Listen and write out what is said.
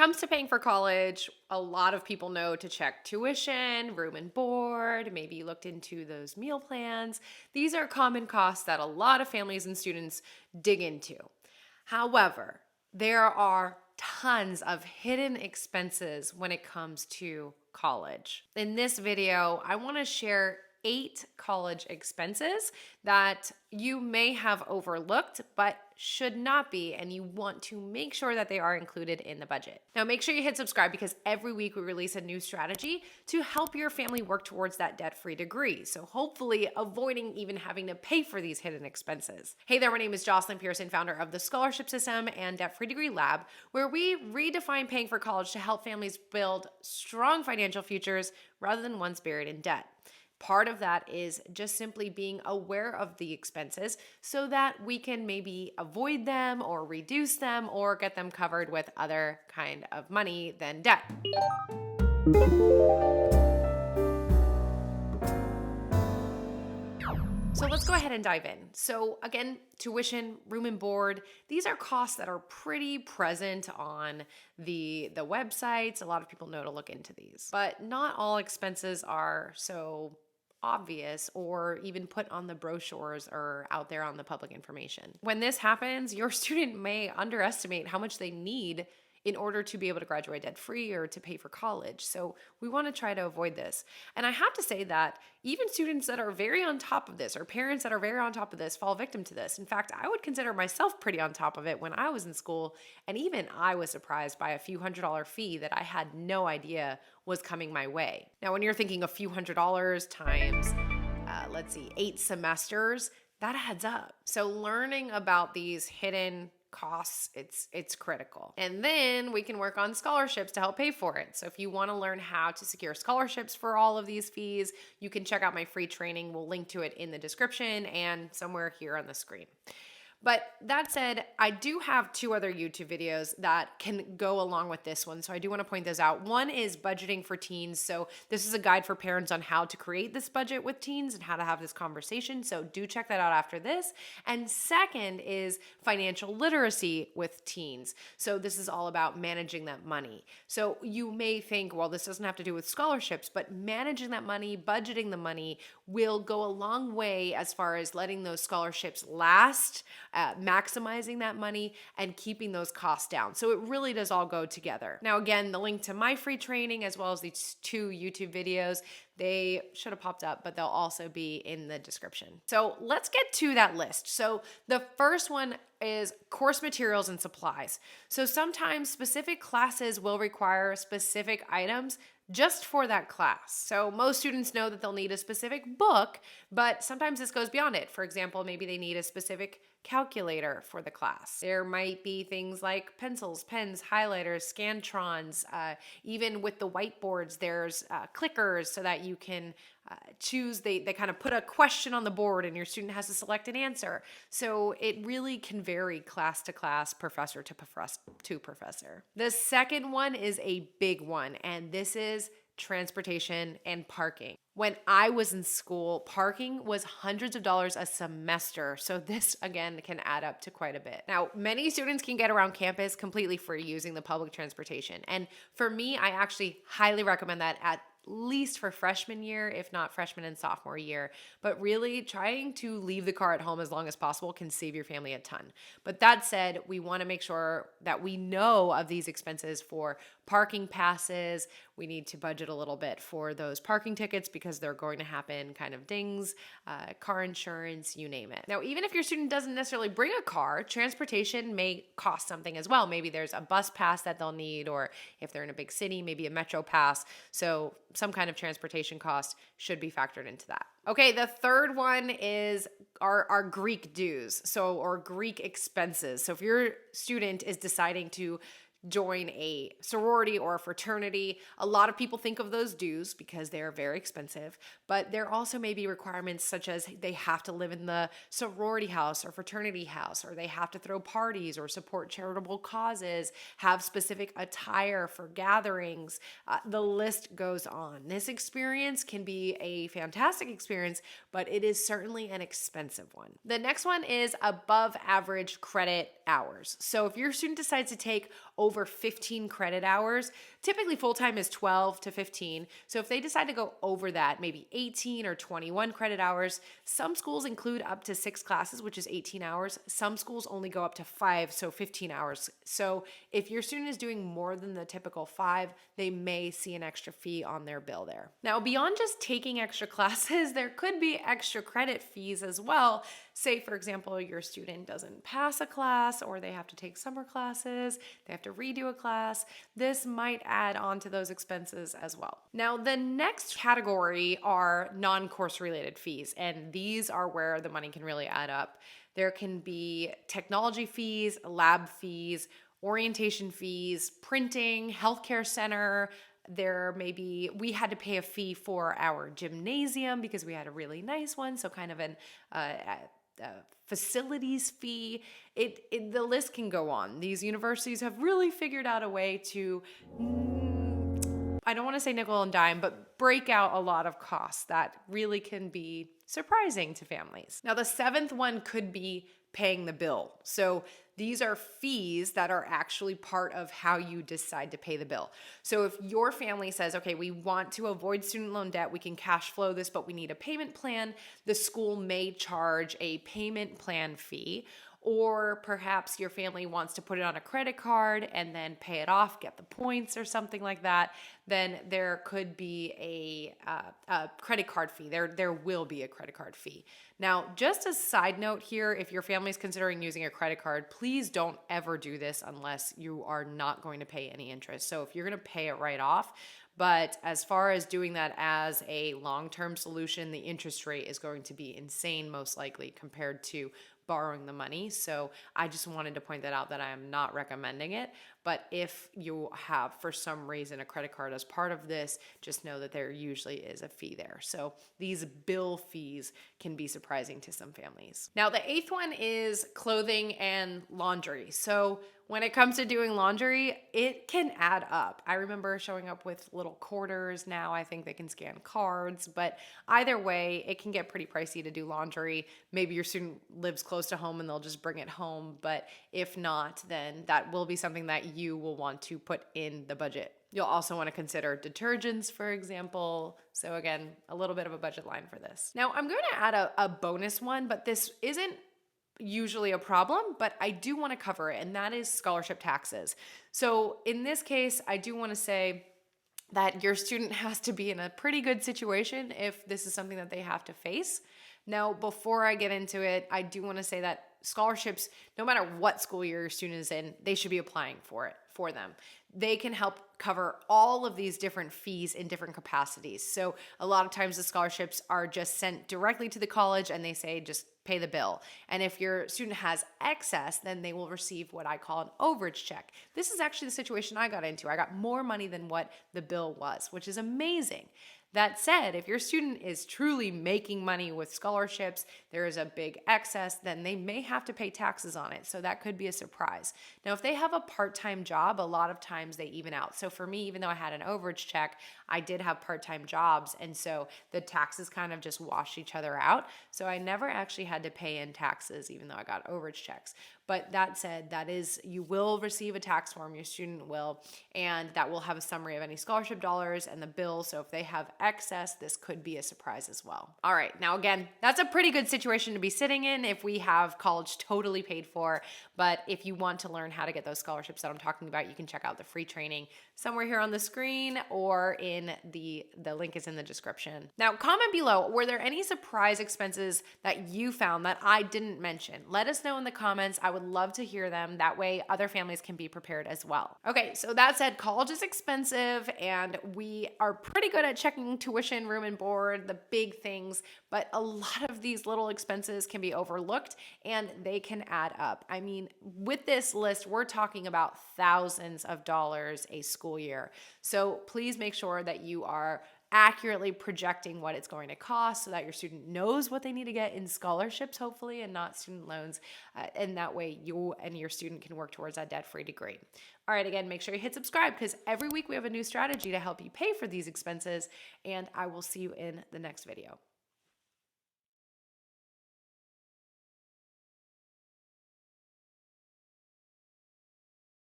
comes to paying for college, a lot of people know to check tuition, room and board, maybe you looked into those meal plans. These are common costs that a lot of families and students dig into. However, there are tons of hidden expenses when it comes to college. In this video, I want to share 8 college expenses that you may have overlooked but should not be, and you want to make sure that they are included in the budget. Now make sure you hit subscribe because every week we release a new strategy to help your family work towards that debt-free degree. So hopefully avoiding even having to pay for these hidden expenses. Hey there, my name is Jocelyn Pearson, founder of the Scholarship System and Debt-Free Degree Lab, where we redefine paying for college to help families build strong financial futures rather than ones buried in debt. Part of that is just simply being aware of the expenses so that we can maybe avoid them or reduce them or get them covered with other kind of money than debt. So let's go ahead and dive in. So again, tuition, room and board, these are costs that are pretty present on the websites. A lot of people know to look into these, but not all expenses are so obvious or even put on the brochures or out there on the public information. When this happens, your student may underestimate how much they need in order to be able to graduate debt-free or to pay for college. So we want to try to avoid this. And I have to say that even students that are very on top of this or parents that are very on top of this fall victim to this. In fact, I would consider myself pretty on top of it when I was in school. And even I was surprised by a few $100 fee that I had no idea was coming my way. Now, when you're thinking a few $100 times, 8 semesters, that adds up. So learning about these hidden costs, it's critical. And then we can work on scholarships to help pay for it. So if you want to learn how to secure scholarships for all of these fees, you can check out my free training. We'll link to it in the description and somewhere here on the screen. But that said, I do have 2 other YouTube videos that can go along with this one. So I do want to point those out. One is budgeting for teens. So this is a guide for parents on how to create this budget with teens and how to have this conversation. So do check that out after this. And second is financial literacy with teens. So this is all about managing that money. So you may think, well, this doesn't have to do with scholarships, but managing that money, budgeting the money will go a long way as far as letting those scholarships last, maximizing that money and keeping those costs down. So it really does all go together. Now, again, the link to my free training as well as these 2 YouTube videos, they should have popped up, but they'll also be in the description. So let's get to that list. So the first one is course materials and supplies. So sometimes specific classes will require specific items just for that class. So most students know that they'll need a specific book, but sometimes this goes beyond it. For example, maybe they need a specific calculator for the class. There might be things like pencils, pens, highlighters, Scantrons, even with the whiteboards, there's clickers so that you can choose, they kind of put a question on the board and your student has to select an answer. So it really can vary class to class, professor to professor. The second one is a big one, and this is transportation and parking. When I was in school, parking was hundreds of dollars a semester. So this, again, can add up to quite a bit. Now, many students can get around campus completely free using the public transportation. And for me, I actually highly recommend that at least for freshman year, if not freshman and sophomore year. But really trying to leave the car at home as long as possible can save your family a ton. But that said, we want to make sure that we know of these expenses for parking passes. We need to budget a little bit for those parking tickets because they're going to happen, kind of dings, car insurance, you name it. Now, even if your student doesn't necessarily bring a car, transportation may cost something as well. Maybe there's a bus pass that they'll need, or if they're in a big city, maybe a metro pass. So some kind of transportation cost should be factored into that. Okay, the third one is our Greek dues, or Greek expenses. So if your student is deciding to join a sorority or a fraternity, a lot of people think of those dues because they're very expensive, but there also may be requirements such as they have to live in the sorority house or fraternity house, or they have to throw parties or support charitable causes, have specific attire for gatherings. The list goes on. This experience can be a fantastic experience, but it is certainly an expensive one. The next one is above average credit hours. So if your student decides to take over 15 credit hours. Typically full-time is 12 to 15. So if they decide to go over that, maybe 18 or 21 credit hours, some schools include up to 6 classes, which is 18 hours. Some schools only go up to 5, so 15 hours. So if your student is doing more than the typical 5, they may see an extra fee on their bill there. Now, beyond just taking extra classes, there could be extra credit fees as well. Say, for example, your student doesn't pass a class, or they have to take summer classes, they have to redo a class. This might add on to those expenses as well. Now, the next category are non-course related fees, and these are where the money can really add up. There can be technology fees, lab fees, orientation fees, printing, healthcare center. There may be, we had to pay a fee for our gymnasium because we had a really nice one, so kind of an facilities fee. The list can go on. These universities have really figured out a way to, I don't want to say nickel and dime, but break out a lot of costs that really can be surprising to families. Now, the 7th one could be paying the bill. So these are fees that are actually part of how you decide to pay the bill. So if your family says, okay, we want to avoid student loan debt, we can cash flow this, but we need a payment plan, the school may charge a payment plan fee. Or perhaps your family wants to put it on a credit card and then pay it off, get the points or something like that, then there could be a credit card fee. There will be a credit card fee. Now, just a side note here, if your family is considering using a credit card, please don't ever do this unless you are not going to pay any interest. So if you're going to pay it right off, but as far as doing that as a long-term solution, the interest rate is going to be insane, most likely, compared to borrowing the money. So I just wanted to point that out, that I am not recommending it. But if you have, for some reason, a credit card as part of this, just know that there usually is a fee there. So these bill fees can be surprising to some families. Now, the 8th one is clothing and laundry. So when it comes to doing laundry, it can add up. I remember showing up with little quarters. Now I think they can scan cards, but either way, it can get pretty pricey to do laundry. Maybe your student lives close to home and they'll just bring it home. But if not, then that will be something that you will want to put in the budget. You'll also want to consider detergents, for example. So again, a little bit of a budget line for this. Now I'm going to add a bonus one, but this isn't usually a problem, but I do want to cover it, and that is scholarship taxes. So in this case, I do want to say that your student has to be in a pretty good situation if this is something that they have to face. Now, before I get into it, I do want to say that scholarships, no matter what school year your student is in, they should be applying for them. They can help cover all of these different fees in different capacities. So a lot of times the scholarships are just sent directly to the college and they say, just pay the bill. And if your student has excess, then they will receive what I call an overage check. This is actually the situation I got into. I got more money than what the bill was, which is amazing. That said, if your student is truly making money with scholarships, there is a big excess, then they may have to pay taxes on it. So that could be a surprise. Now, if they have a part-time job, a lot of times they even out. So for me, even though I had an overage check, I did have part-time jobs. And so the taxes kind of just wash each other out. So I never actually had to pay in taxes, even though I got overage checks. But that said, you will receive a tax form, your student will, and that will have a summary of any scholarship dollars and the bill. So if they have excess, this could be a surprise as well. All right, now again, that's a pretty good situation to be sitting in if we have college totally paid for. But if you want to learn how to get those scholarships that I'm talking about, you can check out the free training somewhere here on the screen, or in the link is in the description. Now, comment below, were there any surprise expenses that you found that I didn't mention? Let us know in the comments. I would love to hear them. That way other families can be prepared as well. Okay, so that said, college is expensive and we are pretty good at checking tuition, room and board, the big things, but a lot of these little expenses can be overlooked and they can add up. I mean, with this list, we're talking about thousands of dollars a school year. So please make sure that you are accurately projecting what it's going to cost so that your student knows what they need to get in scholarships, hopefully, and not student loans. And that way you and your student can work towards that debt-free degree. All right, again, make sure you hit subscribe because every week we have a new strategy to help you pay for these expenses, and I will see you in the next video.